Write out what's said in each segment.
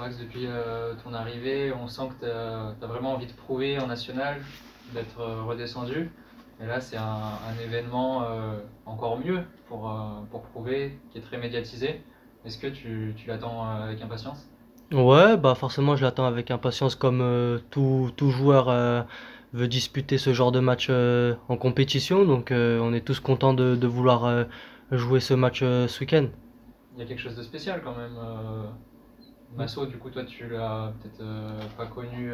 vrai que depuis ton arrivée, on sent que tu as vraiment envie de prouver en national, d'être redescendu. Et là, c'est un événement encore mieux pour prouver, qui est très médiatisé. Est-ce que tu l'attends avec impatience? Ouais, bah forcément, je l'attends avec impatience comme tout joueur veut disputer ce genre de match en compétition. Donc, on est tous contents de vouloir jouer ce match ce week-end. Il y a quelque chose de spécial quand même. Masso, du coup, toi, tu l'as peut-être pas connu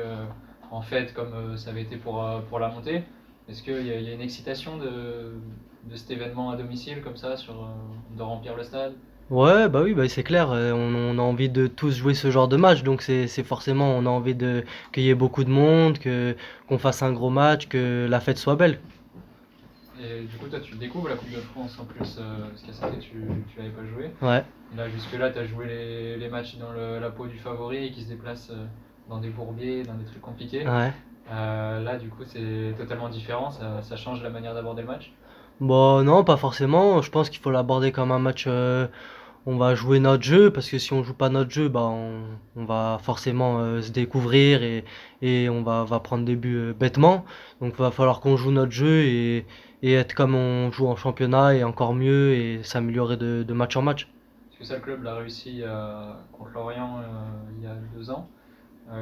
en fait comme ça avait été pour la montée. Est-ce qu'il y a une excitation de cet événement à domicile comme ça, de remplir le stade? Ouais, bah oui, bah c'est clair. On a envie de tous jouer ce genre de match. Donc, c'est forcément, on a envie qu'il y ait beaucoup de monde, qu'on fasse un gros match, que la fête soit belle. Et du coup, toi, tu découvres la Coupe de France en plus, parce qu'à Saint-Étienne, tu n'avais pas joué. Ouais, Et là, jusque-là, tu as joué les matchs dans la peau du favori et qui se déplace dans des bourbiers, dans des trucs compliqués. ouais. Là, du coup, c'est totalement différent, ça change la manière d'aborder le match. Bon, non, pas forcément. Je pense qu'il faut l'aborder comme un match. On va jouer notre jeu parce que si on joue pas notre jeu, bah on va forcément se découvrir et va prendre des buts bêtement. Donc il va falloir qu'on joue notre jeu et être comme on joue en championnat et encore mieux et s'améliorer de match en match. Parce que ça, le club l'a réussi contre Lorient il y a 2 ans.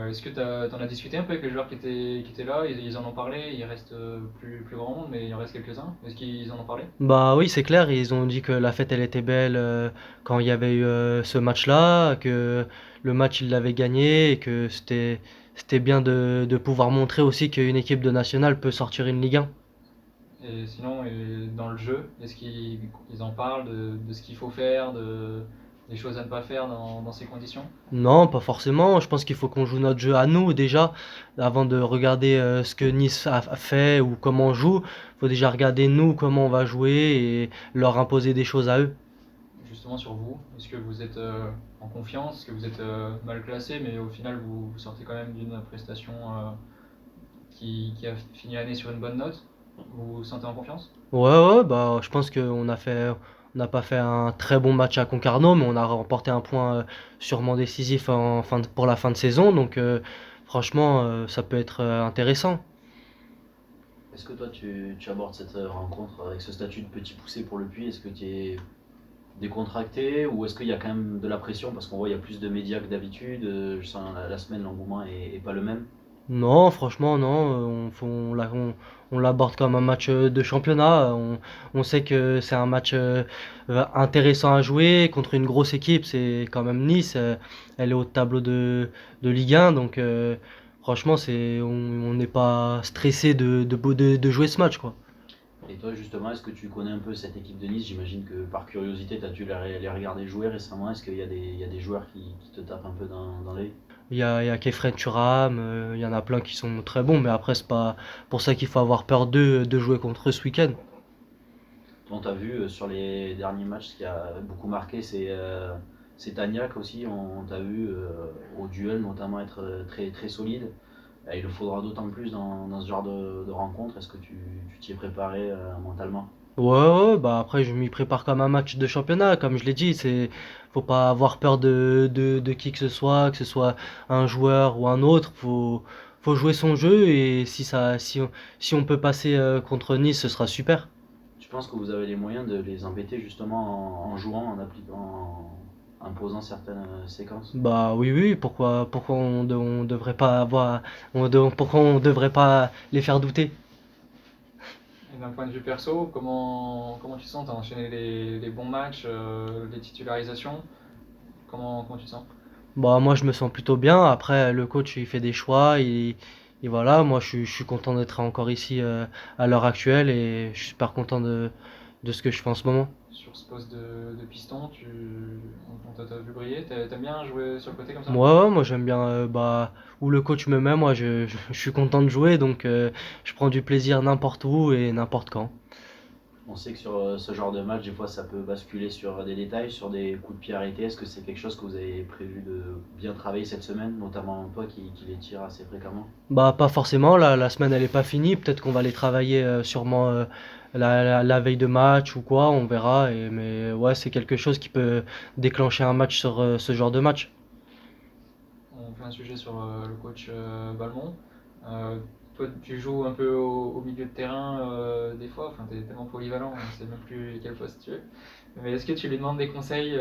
Est-ce que tu en as discuté un peu avec les joueurs qui étaient là? Ils en ont parlé, il reste plus grand monde, mais il en reste quelques-uns. Est-ce qu'ils en ont parlé? Bah oui, c'est clair, ils ont dit que la fête elle était belle quand il y avait eu ce match-là, que le match ils l'avaient gagné et que c'était bien de pouvoir montrer aussi qu'une équipe de nationale peut sortir une Ligue 1. Et sinon, dans le jeu, est-ce qu'ils en parlent de ce qu'il faut faire, des choses à ne pas faire dans ces conditions? Non, pas forcément. Je pense qu'il faut qu'on joue notre jeu à nous déjà, avant de regarder ce que Nice a fait ou comment on joue. Il faut déjà regarder nous comment on va jouer et leur imposer des choses à eux. Justement sur vous, est-ce que vous êtes en confiance? Est-ce que vous êtes mal classé, mais au final, vous sortez quand même d'une prestation qui a fini l'année sur une bonne note? Vous vous sentez en confiance? Ouais, ouais, bah je pense on n'a pas fait un très bon match à Concarneau, mais on a remporté un point sûrement décisif pour la fin de saison. Donc franchement, ça peut être intéressant. Est-ce que toi tu abordes cette rencontre avec ce statut de petit poussé pour le Puy? Est-ce que tu es décontracté ou est-ce qu'il y a quand même de la pression parce qu'on voit il y a plus de médias que d'habitude? Je sens la semaine l'engouement est pas le même. Non, franchement, non. On l'aborde comme un match de championnat. On sait que c'est un match intéressant à jouer contre une grosse équipe. C'est quand même Nice. Elle est au tableau de Ligue 1. Donc, franchement, on n'est pas stressé de jouer ce match, quoi. Et toi justement, est-ce que tu connais un peu cette équipe de Nice? J'imagine que par curiosité tu as dû les regarder jouer récemment. Est-ce qu'il y a il y a des joueurs qui te tapent un peu dans l'œil? Il y a Kefren Turam. Il y en a plein qui sont très bons. Mais après, c'est pas pour ça qu'il faut avoir peur d'eux de jouer contre eux ce week-end. On t'a vu sur les derniers matchs, ce qui a beaucoup marqué, c'est Tagnac aussi. On t'a vu au duel notamment être très solide. Il le faudra d'autant plus dans ce genre de rencontre. Est-ce que tu t'y es préparé mentalement? Ouais, ouais, bah après je m'y prépare comme un match de championnat, comme je l'ai dit, faut pas avoir peur de qui que ce soit un joueur ou un autre, faut jouer son jeu et si on peut passer contre Nice, ce sera super. Tu penses que vous avez les moyens de les embêter justement en jouant, en appliquant, en imposant certaines séquences? Bah oui, oui, on devrait pas pourquoi on devrait pas les faire douter? Et d'un point de vue perso, comment tu te sens? Tu as enchaîné les bons matchs, les titularisations. Comment tu te sens? Bah moi je me sens plutôt bien. Après le coach il fait des choix et voilà, je suis content d'être encore ici à l'heure actuelle et je suis super content de ce que je fais en ce moment. Sur ce poste de piston, on t'a vu briller. T'aimes bien jouer sur le côté comme ça? Moi ouais, moi j'aime bien bah où le coach me met, je suis content de jouer donc je prends du plaisir n'importe où et n'importe quand. On sait que sur ce genre de match, des fois, ça peut basculer sur des détails, sur des coups de pied arrêtés. Est-ce que c'est quelque chose que vous avez prévu de bien travailler cette semaine, notamment toi qui les tire assez fréquemment? Bah pas forcément, la semaine elle est pas finie, peut-être qu'on va les travailler sûrement la veille de match ou quoi, on verra mais ouais, c'est quelque chose qui peut déclencher un match sur ce genre de match. on fait un sujet sur le coach Balmont. Euh, Toi, tu joues un peu au milieu de terrain des fois, enfin, tu es tellement polyvalent, on ne sait même plus quel poste tu es. Mais est-ce que tu lui demandes des conseils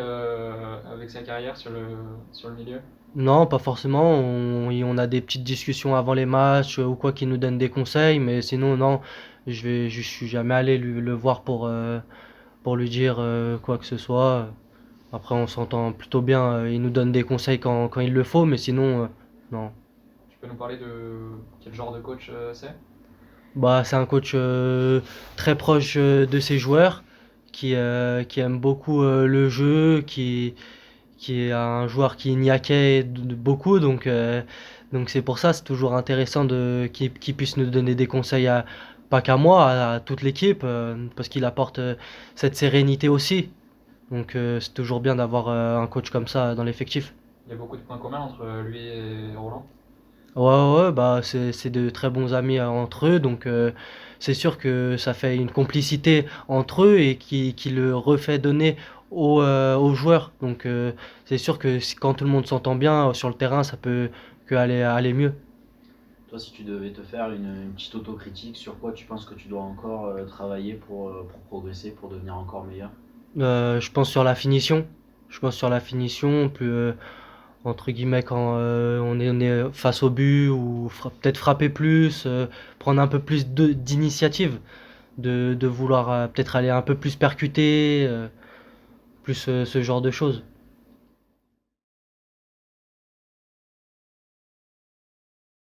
avec sa carrière sur le milieu? Non, pas forcément. On a des petites discussions avant les matchs ou quoi qui nous donnent des conseils, mais sinon, non, je suis jamais allé le voir pour lui dire quoi que ce soit. Après, on s'entend plutôt bien. Il nous donne des conseils quand il le faut, mais sinon, non. Tu peux nous parler de quel genre de coach c'est? Bah, c'est un coach très proche de ses joueurs, qui aime beaucoup le jeu, qui est un joueur qui niaquait beaucoup, donc c'est pour ça, c'est toujours intéressant qu'il puisse nous donner des conseils, pas qu'à moi, à toute l'équipe, parce qu'il apporte cette sérénité aussi. Donc c'est toujours bien d'avoir un coach comme ça dans l'effectif. Il y a beaucoup de points communs entre lui et Roland. Ouais, ouais, ouais, bah c'est de très bons amis entre eux, donc c'est sûr que ça fait une complicité entre eux et qui le refait donner aux joueurs. Donc c'est sûr que quand tout le monde s'entend bien sur le terrain, ça peut aller mieux. Toi, si tu devais te faire une petite autocritique, sur quoi tu penses que tu dois encore travailler pour progresser, pour devenir encore meilleur? Je pense sur la finition. Je pense sur la finition, plus entre guillemets quand on est face au but ou peut-être frapper plus, prendre un peu plus d'initiative, de vouloir peut-être aller un peu plus percuter, plus ce genre de choses.